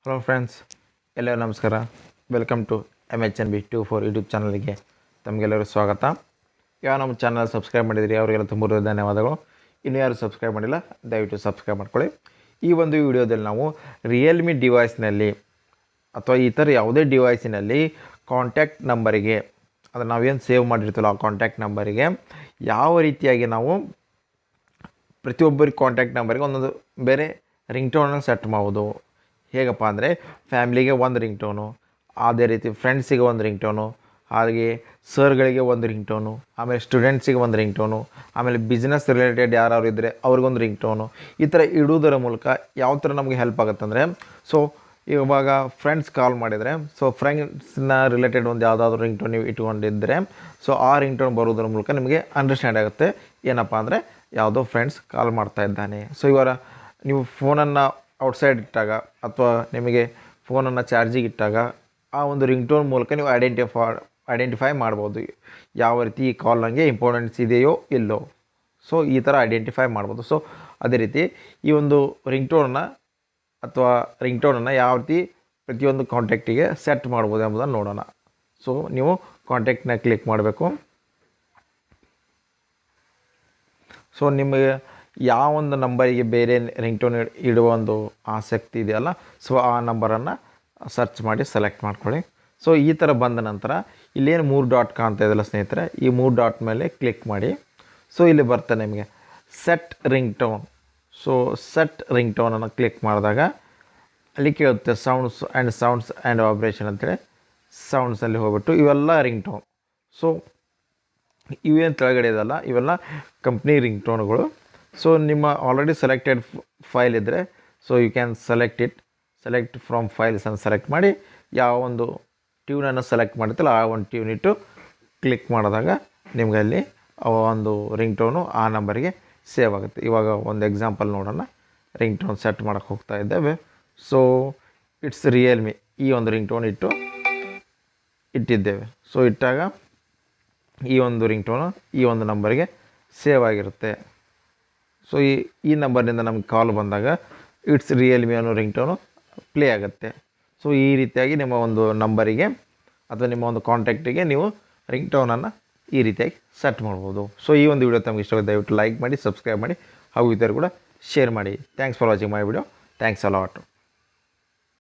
Hello friends, ಎಲ್ಲರಿಗೂ ನಮಸ್ಕಾರ. Welcome to MHNB24 YouTube ಚಾನಲ್ಗೆ ತಮಗೆಲ್ಲರೂ ಸ್ವಾಗತ. ಯಾವ ನಮ್ಮ ಚಾನಲ್ ಸಬ್ಸ್ಕ್ರೈಬ್ ಮಾಡಿದಿರಿ ಅವರಿಗೆಲ್ಲ ತುಂಬ ಧನ್ಯವಾದಗಳು. ಇನ್ನೂ ಯಾರು ಸಬ್ಸ್ಕ್ರೈಬ್ ಮಾಡಿಲ್ಲ ದಯವಿಟ್ಟು ಸಬ್ಸ್ಕ್ರೈಬ್ ಮಾಡ್ಕೊಳ್ಳಿ. ಈ ಒಂದು ವಿಡಿಯೋದಲ್ಲಿ ನಾವು ರಿಯಲ್ಮಿ ಡಿವೈಸ್ನಲ್ಲಿ ಅಥವಾ ಇತರ ಯಾವುದೇ ಡಿವೈಸಿನಲ್ಲಿ ಕಾಂಟ್ಯಾಕ್ಟ್ ನಂಬರಿಗೆ ಅಂದರೆ ನಾವೇನು ಸೇವ್ ಮಾಡಿರ್ತೀವಲ್ಲ ಆ ಕಾಂಟ್ಯಾಕ್ಟ್ ನಂಬರಿಗೆ ಯಾವ ರೀತಿಯಾಗಿ ನಾವು ಪ್ರತಿಯೊಬ್ಬರಿಗೆ ಕಾಂಟ್ಯಾಕ್ಟ್ ನಂಬರಿಗೆ ಒಂದೊಂದು ಬೇರೆ ರಿಂಗ್ಟೋನನ್ನು ಸೆಟ್ ಮಾಡೋದು. ಹೇಗಪ್ಪ ಅಂದರೆ ಫ್ಯಾಮ್ಲಿಗೆ ಒಂದು ರಿಂಗ್ಟೋನು, ಅದೇ ರೀತಿ ಫ್ರೆಂಡ್ಸಿಗೆ ಒಂದು ರಿಂಗ್ಟೋನು, ಹಾಗೆ ಸರ್ಗಳಿಗೆ ಒಂದು ರಿಂಗ್ಟೋನು, ಆಮೇಲೆ ಸ್ಟೂಡೆಂಟ್ಸಿಗೆ ಒಂದು ರಿಂಗ್ಟೋನು, ಆಮೇಲೆ ಬಿಸ್ನೆಸ್ ರಿಲೇಟೆಡ್ ಯಾರು ಇದ್ದರೆ ಅವ್ರಿಗೊಂದು ರಿಂಗ್ಟೋನು. ಈ ಥರ ಇಡುವುದರ ಮೂಲಕ ಯಾವ ಥರ ನಮಗೆ ಹೆಲ್ಪ್ ಆಗುತ್ತಂದರೆ, ಸೊ ಇವಾಗ ಫ್ರೆಂಡ್ಸ್ ಕಾಲ್ ಮಾಡಿದರೆ ಸೊ ಫ್ರೆಂಡ್ಸ್ನ ರಿಲೇಟೆಡ್ ಒಂದು ಯಾವುದಾದ್ರೂ ರಿಂಗ್ಟೋನ್ ನೀವು ಇಟ್ಕೊಂಡಿದ್ದರೆ ಸೊ ಆ ರಿಂಗ್ಟೋನ್ ಬರೋದ್ರ ಮೂಲಕ ನಿಮಗೆ ಅಂಡರ್ಸ್ಟ್ಯಾಂಡ್ ಆಗುತ್ತೆ ಏನಪ್ಪ ಅಂದರೆ ಯಾವುದೋ ಫ್ರೆಂಡ್ಸ್ ಕಾಲ್ ಮಾಡ್ತಾ ಇದ್ದಾನೆ. ಸೊ ಇವಾಗ ನೀವು ಫೋನನ್ನು ಔಟ್ಸೈಡ್ ಇಟ್ಟಾಗ ಅಥವಾ ನಿಮಗೆ ಫೋನನ್ನು ಚಾರ್ಜಿಗೆ ಇಟ್ಟಾಗ ಆ ಒಂದು ರಿಂಗ್ಟೋನ್ ಮೂಲಕ ನೀವು ಐಡೆಂಟಿಫೈ ಮಾಡ್ಬೋದು ಯಾವ ರೀತಿ ಈ ಕಾಲ್ ನನಗೆ ಇಂಪಾರ್ಟೆನ್ಸ್ ಇದೆಯೋ ಇಲ್ಲೋ. ಸೊ ಈ ಥರ ಐಡೆಂಟಿಫೈ ಮಾಡ್ಬೋದು. ಸೊ ಅದೇ ರೀತಿ ಈ ಒಂದು ರಿಂಗ್ಟೋನನ್ನು ಯಾವ ರೀತಿ ಪ್ರತಿಯೊಂದು ಕಾಂಟ್ಯಾಕ್ಟಿಗೆ ಸೆಟ್ ಮಾಡ್ಬೋದು ಎಂಬುದನ್ನು ನೋಡೋಣ. ಸೊ ನೀವು ಕಾಂಟ್ಯಾಕ್ಟ್ನ ಕ್ಲಿಕ್ ಮಾಡಬೇಕು. ಸೊ ನಿಮಗೆ ಯಾವ ಒಂದು ನಂಬರಿಗೆ ಬೇರೆ ರಿಂಗ್ಟೋನ್ ಇಡುವ ಒಂದು ಆಸಕ್ತಿ ಇದೆಯಲ್ಲ, ಸೊ ಆ ನಂಬರನ್ನು ಸರ್ಚ್ ಮಾಡಿ ಸೆಲೆಕ್ಟ್ ಮಾಡ್ಕೊಳ್ಳಿ. ಸೊ ಈ ಥರ ಬಂದ ನಂತರ ಇಲ್ಲೇನು 3 ಡಾಟ್ ಕಾಣ್ತಾ ಇದೆಯಲ್ಲ ಸ್ನೇಹಿತರೆ, ಈ 3 ಡಾಟ್ ಮೇಲೆ ಕ್ಲಿಕ್ ಮಾಡಿ. ಸೊ ಇಲ್ಲಿ ಬರ್ತಾನೆ ನಿಮಗೆ ಸೆಟ್ ರಿಂಗ್ಟೋನ್. ಸೊ ಸೆಟ್ ರಿಂಗ್ಟೋನನ್ನು ಕ್ಲಿಕ್ ಮಾಡಿದಾಗ ಅಲ್ಲಿ ಕೇಳುತ್ತೆ ಸೌಂಡ್ಸ್ ಆ್ಯಂಡ್ ವೈಬ್ರೇಷನ್ ಅಂತೇಳಿ. ಸೌಂಡ್ಸಲ್ಲಿ ಹೋಗ್ಬಿಟ್ಟು ಇವೆಲ್ಲ ರಿಂಗ್ಟೋನ್. ಸೊ ಇವೇನು ಕೆಳಗಡೆ ಇದಲ್ಲ ಇವೆಲ್ಲ ಕಂಪ್ನಿ ರಿಂಗ್ಟೋನ್ಗಳು. ಸೊ ನಿಮ್ಮ ಆಲ್ರೆಡಿ ಸೆಲೆಕ್ಟೆಡ್ ಫೈಲ್ ಇದ್ದರೆ so you can select from ಫೈಲ್ಸನ್ನು ಸೆಲೆಕ್ಟ್ ಮಾಡಿ ಯಾವ ಒಂದು ಟ್ಯೂನನ್ನು ಸೆಲೆಕ್ಟ್ ಮಾಡಿರ್ತಲ್ಲ ಆ ಒಂದು ಟ್ಯೂನ್ ಇಟ್ಟು ಕ್ಲಿಕ್ ಮಾಡಿದಾಗ ನಿಮಗೆ ಅಲ್ಲಿ ಒಂದು ರಿಂಗ್ಟೋನು ಆ ನಂಬರಿಗೆ ಸೇವ್ ಆಗುತ್ತೆ. ಇವಾಗ ಒಂದು ಎಕ್ಸಾಂಪಲ್ ನೋಡೋಣ. ರಿಂಗ್ಟೋನ್ ಸೆಟ್ ಮಾಡೋಕ್ಕೆ ಹೋಗ್ತಾ ಇದ್ದೇವೆ. ಸೊ ಇಟ್ಸ್ ರಿಯಲ್ಮಿ ಈ ಒಂದು ರಿಂಗ್ಟೋನ್ ಇಟ್ಟಿದ್ದೇವೆ. ಸೊ ಇಟ್ಟಾಗ ಈ ಒಂದು ರಿಂಗ್ಟೋನು ಈ ಒಂದು ನಂಬರಿಗೆ ಸೇವ್ ಆಗಿರುತ್ತೆ. ಸೊ ಈ ನಂಬರ್ನಿಂದ ನಮಗೆ ಕಾಲ್ ಬಂದಾಗ ಇಟ್ಸ್ ರಿಯಲ್ಮಿ ಅನ್ನೋ ರಿಂಗ್ಟೋನು ಪ್ಲೇ ಆಗುತ್ತೆ. ಸೊ ಈ ರೀತಿಯಾಗಿ ನಿಮ್ಮ ಒಂದು ನಂಬರಿಗೆ ಅಥವಾ ನಿಮ್ಮ ಒಂದು ಕಾಂಟ್ಯಾಕ್ಟಿಗೆ ನೀವು ರಿಂಗ್ಟೋನನ್ನು ಈ ರೀತಿಯಾಗಿ ಸೆಟ್ ಮಾಡ್ಬೋದು. ಸೊ ಈ ಒಂದು ವಿಡಿಯೋ ತಮಗೆ ಇಷ್ಟವಾಗಿದೆ ದಯವಿಟ್ಟು ಲೈಕ್ ಮಾಡಿ, ಸಬ್ಸ್ಕ್ರೈಬ್ ಮಾಡಿ ಹಾಗೂ ಇತರ ಕೂಡ ಶೇರ್ ಮಾಡಿ. Thanks for watching my video. Thanks a lot.